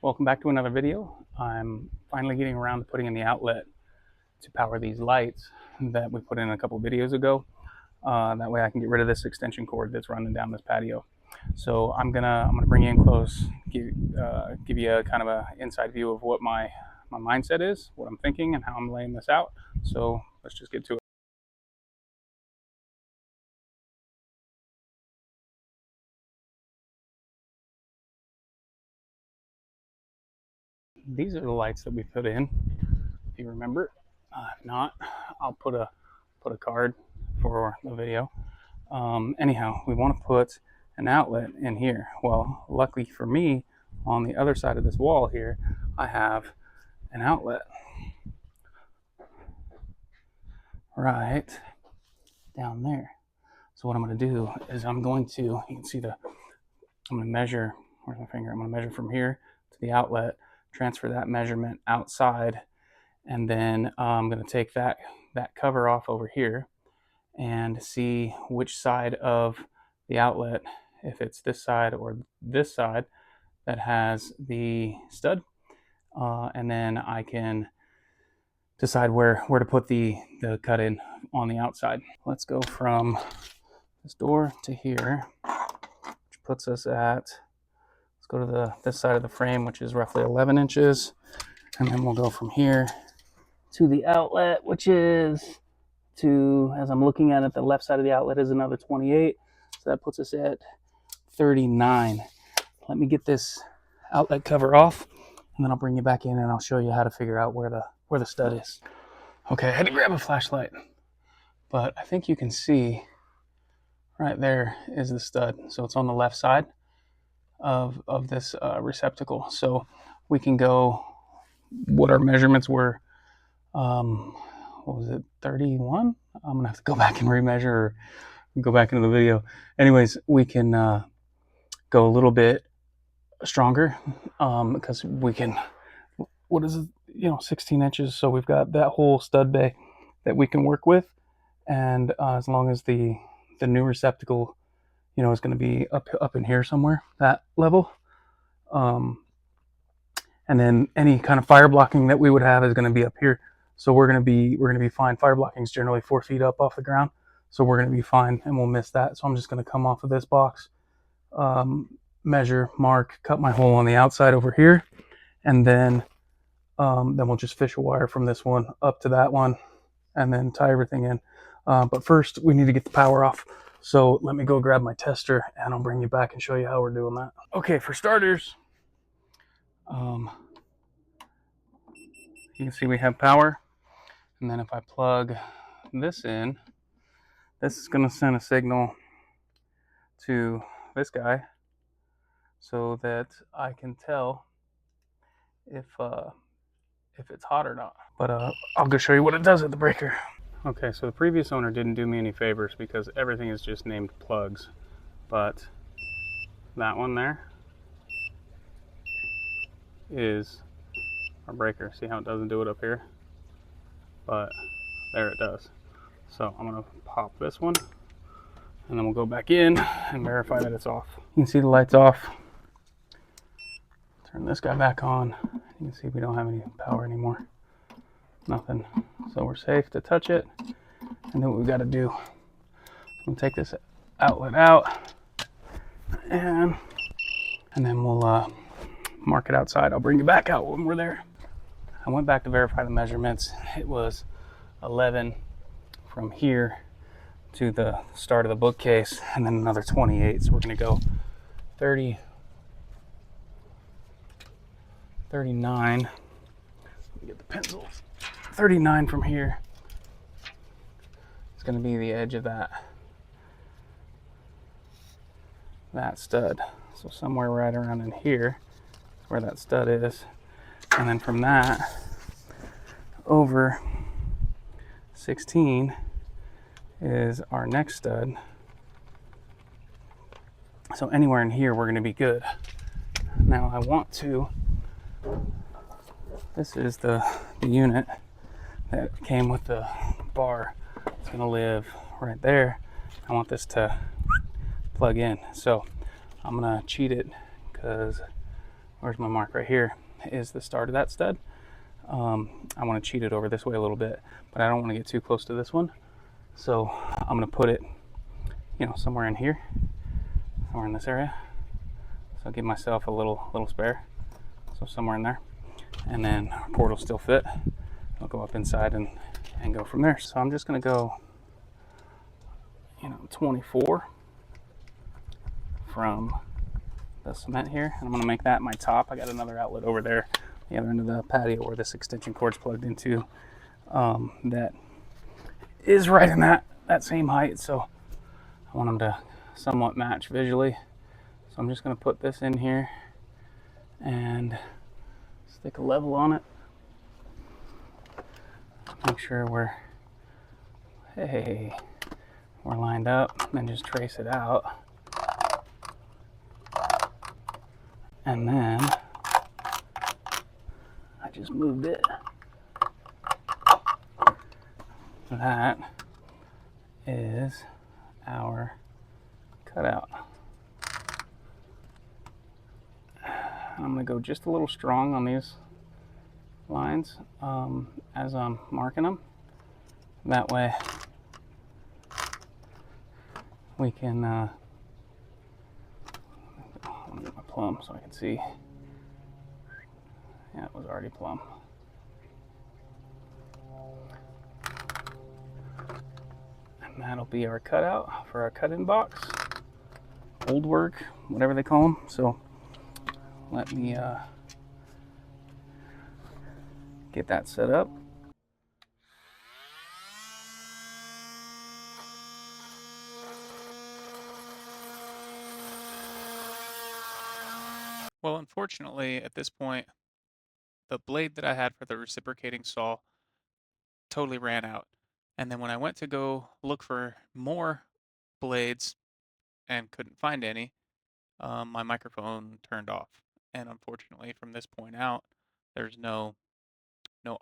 Welcome back to another video. I'm finally getting around to putting in the outlet to power these lights that we put in a couple videos ago. That way I can get rid of this extension cord that's running down this patio. So I'm gonna bring you in close, give you a kind of a inside view of what my mindset is, what I'm thinking, and how I'm laying this out. So let's just get to it. These are the lights that we put in, if you remember. If not, I'll put a card for the video. Anyhow, we want to put an outlet in here. Well, luckily for me, on the other side of this wall here, I have an outlet right down there. So what I'm going to do is I'm going to measure, where's my finger? I'm going to measure from here to the outlet, transfer that measurement outside, and then I'm going to take that cover off over here and see which side of the outlet, if it's this side or this side, that has the stud, and then I can decide where to put the cut in on the outside. Let's go from this door to here, which puts us at, let's go to this side of the frame, which is roughly 11 inches, and then we'll go from here to the outlet, which is as I'm looking at it, the left side of the outlet is another 28, so that puts us at 39. Let me get this outlet cover off, and then I'll bring you back in and I'll show you how to figure out where the stud is. Okay, I had to grab a flashlight, but I think you can see right there is the stud. So it's on the left side of this receptacle. So we can go what our measurements were. What was it, 31? I'm gonna have to go back and remeasure or go back into the video. Anyways, we can go a little bit stronger because we can, what is it, 16 inches. So we've got that whole stud bay that we can work with. And as long as the new receptacle, is going to be up in here somewhere, that level. And then any kind of fire blocking that we would have is going to be up here. So we're going to be fine. Fire blocking is generally 4 feet up off the ground. So we're going to be fine and we'll miss that. So I'm just going to come off of this box, measure, mark, cut my hole on the outside over here. And then we'll just fish a wire from this one up to that one and then tie everything in. But first we need to get the power off. So let me go grab my tester and I'll bring you back and show you how we're doing that. Okay, for starters, you can see we have power. And then if I plug this in, this is going to send a signal to this guy so that I can tell if it's hot or not. But I'll go show you what it does at the breaker. Okay, so the previous owner didn't do me any favors because everything is just named plugs. But that one there is our breaker. See how it doesn't do it up here? But there it does. So I'm gonna pop this one and then we'll go back in and verify that it's off. You can see the light's off. Turn this guy back on. You can see we don't have any power anymore. Nothing. So we're safe to touch it. And then what we gotta do, we'll take this outlet out and then we'll mark it outside. I'll bring you back out when we're there. I went back to verify the measurements. It was 11 from here to the start of the bookcase and then another 28. So we're gonna go 30, 39. Let me get the pencils. 39 from here. It's gonna be the edge of that stud. So somewhere right around in here is where that stud is. And then from that over 16 is our next stud. So anywhere in here we're going to be good. Now I want to, this is the unit that came with the bar. It's going to live right there. I want this to plug in. So I'm going to cheat it because where's my mark? Right here is the start of that stud. I want to cheat it over this way a little bit, but I don't want to get too close to this one. So I'm going to put it, somewhere in here, somewhere in this area. So I'll give myself a little spare. So somewhere in there. And then our port will still fit. I'll go up inside and go from there. So I'm just going to go, 24 from the cement here. And I'm going to make that my top. I got another outlet over there, the other end of the patio where this extension cord's plugged into. That is right in that same height. So I want them to somewhat match visually. So I'm just going to put this in here and stick a level on it. Make sure we're lined up, and then just trace it out. And then I just moved it. That is our cutout. I'm going to go just a little strong on these lines as I'm marking them. That way we can, I want to get my plumb so I can see. Yeah, it was already plumb. And that'll be our cutout for our cut-in box. Old work, whatever they call them. So let me get that set up. Well, unfortunately, at this point, the blade that I had for the reciprocating saw totally ran out. And then when I went to go look for more blades and couldn't find any, my microphone turned off. And unfortunately, from this point out, there's no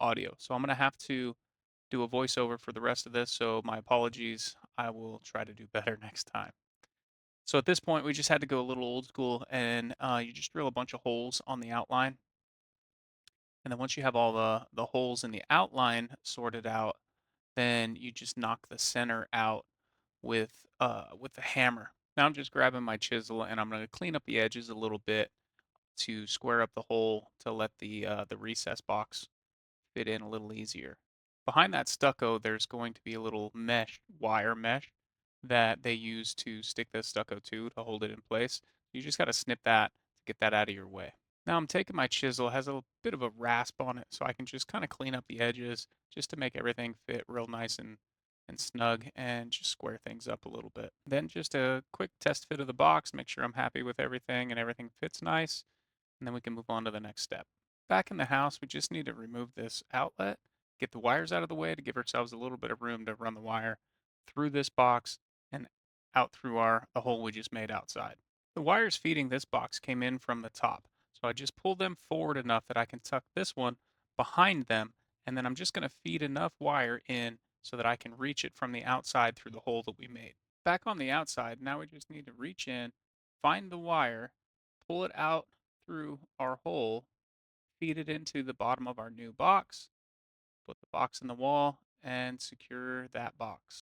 audio. So I'm gonna have to do a voiceover for the rest of this. So my apologies. I will try to do better next time. So at this point, we just had to go a little old school, and you just drill a bunch of holes on the outline. And then once you have all the holes in the outline sorted out, then you just knock the center out with the hammer. Now I'm just grabbing my chisel and I'm going to clean up the edges a little bit to square up the hole to let the recess box fit in a little easier. Behind that stucco, there's going to be a little wire mesh that they use to stick the stucco to hold it in place. You just got to snip that to get that out of your way. Now I'm taking my chisel, it has a bit of a rasp on it, so I can just kind of clean up the edges just to make everything fit real nice and snug and just square things up a little bit. Then just a quick test fit of the box, make sure I'm happy with everything and everything fits nice, and then we can move on to the next step. Back in the house, we just need to remove this outlet, get the wires out of the way to give ourselves a little bit of room to run the wire through this box and out through the hole we just made outside. The wires feeding this box came in from the top, so I just pull them forward enough that I can tuck this one behind them, and then I'm just going to feed enough wire in so that I can reach it from the outside through the hole that we made. Back on the outside, now we just need to reach in, find the wire, pull it out through our hole, feed it into the bottom of our new box, put the box in the wall, and secure that box.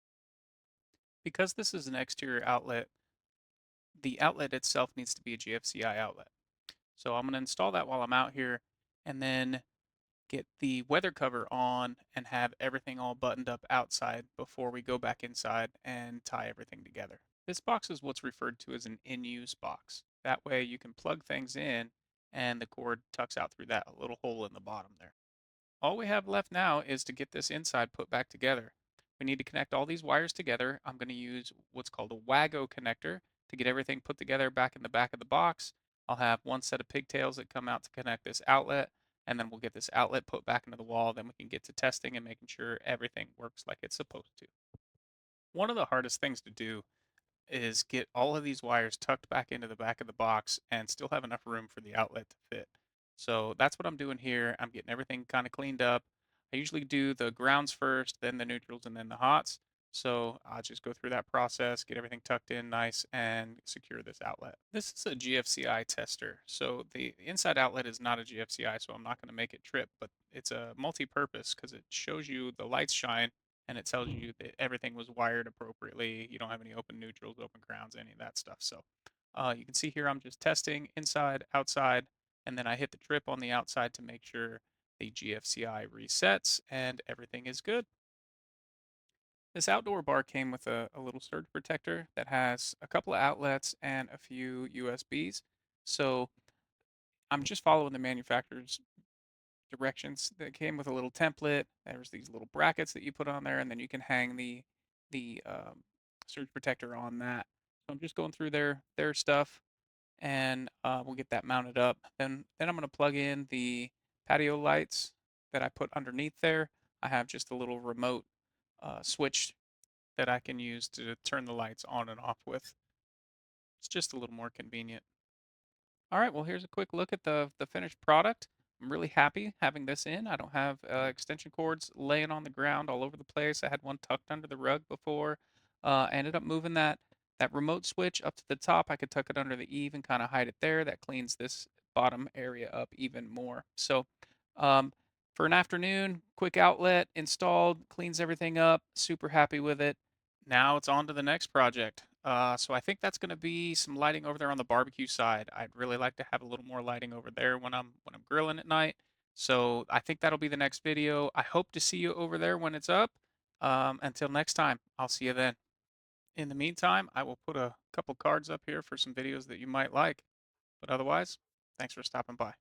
Because this is an exterior outlet, the outlet itself needs to be a GFCI outlet. So I'm going to install that while I'm out here and then get the weather cover on and have everything all buttoned up outside before we go back inside and tie everything together. This box is what's referred to as an in-use box. That way you can plug things in and the cord tucks out through that little hole in the bottom there. All we have left now is to get this inside put back together. We need to connect all these wires together. I'm going to use what's called a WAGO connector to get everything put together back in the back of the box. I'll have one set of pigtails that come out to connect this outlet, and then we'll get this outlet put back into the wall. Then we can get to testing and making sure everything works like it's supposed to. One of the hardest things to do is get all of these wires tucked back into the back of the box and still have enough room for the outlet to fit. So that's what I'm doing here. I'm getting everything kind of cleaned up. I usually do the grounds first, then the neutrals, and then the hots. So I'll just go through that process, get everything tucked in nice, and secure this outlet. This is a GFCI tester. So the inside outlet is not a GFCI, so I'm not going to make it trip, but it's a multi-purpose because it shows you the lights shine and it tells you that everything was wired appropriately. You don't have any open neutrals, open grounds, any of that stuff. So you can see here I'm just testing inside, outside, and then I hit the trip on the outside to make sure the GFCI resets and everything is good. This outdoor bar came with a little surge protector that has a couple of outlets and a few USBs. So I'm just following the manufacturer's directions. That came with a little template. There's these little brackets that you put on there, and then you can hang the surge protector on that. So I'm just going through their stuff, and we'll get that mounted up. Then I'm going to plug in the patio lights that I put underneath there. I have just a little remote switch that I can use to turn the lights on and off with. It's just a little more convenient. All right, well, here's a quick look at the finished product. I'm really happy having this in. I don't have extension cords laying on the ground all over the place. I had one tucked under the rug before. I ended up moving that remote switch up to the top. I could tuck it under the eave and kind of hide it there. That cleans this bottom area up even more. So, um, for an afternoon, quick outlet installed, cleans everything up. Super happy with it. Now it's on to the next project. So I think that's going to be some lighting over there on the barbecue side. I'd really like to have a little more lighting over there when I'm grilling at night. So I think that'll be the next video. I hope to see you over there when it's up. Until next time, I'll see you then. In the meantime, I will put a couple cards up here for some videos that you might like. But otherwise, thanks for stopping by.